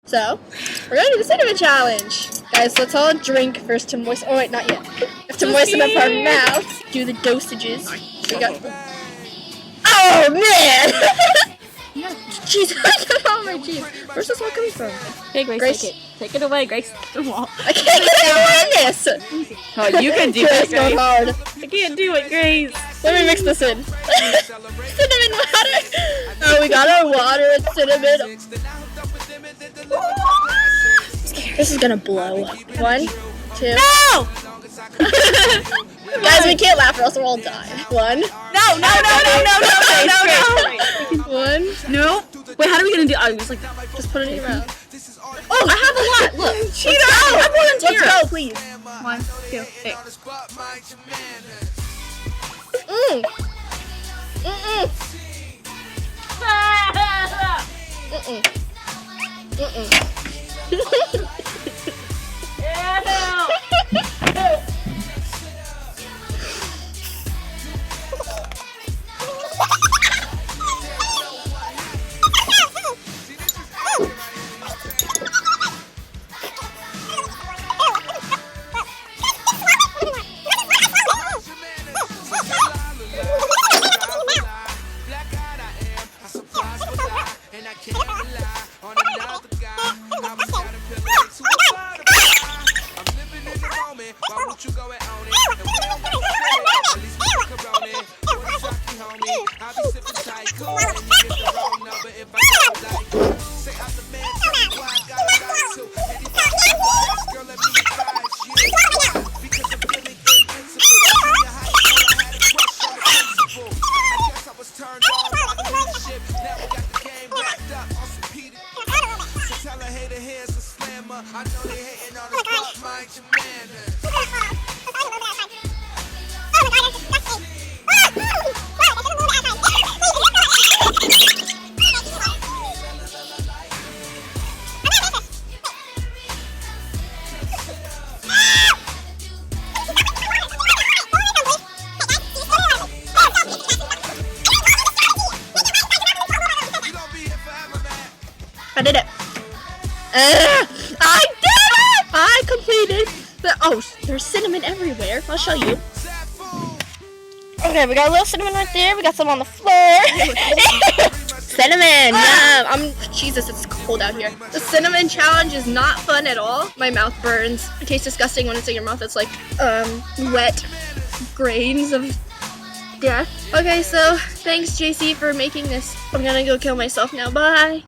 So, we're gonna do the cinnamon challenge. Guys, let's all drink first to moisten. Oh wait, not yet. To moisten up our mouths. Do the dosages. We got. Oh man! Jeez, I got all my cheese. Where's this all coming from? Hey, Grace, take it. Take it away, Grace. I can't get this. Oh, you can do Grace, it, Grace. hard. I can't do it, Grace. Let me mix this in. Cinnamon water. Oh, we got our water and cinnamon. This is gonna blow. 1, 2. No! Guys, we can't laugh or else we'll all die. 1. No. 1. No. Wait, how are we gonna do? I was like, Just put it in your mouth. oh, I have a lot. Look. Cheetah! Let's go, please. 1, 2, 3. Mm. I know they hating on us, but mind your manners. I did it. I did it! I completed the. Oh, there's cinnamon everywhere. I'll show you. Okay, we got a little cinnamon right there. We got some on the floor. Cinnamon. Yum. Jesus, it's cold out here. The cinnamon challenge is not fun at all. My mouth burns. It tastes disgusting when it's in your mouth. It's like wet grains of death. Okay, so thanks JC for making this. I'm gonna go kill myself now. Bye.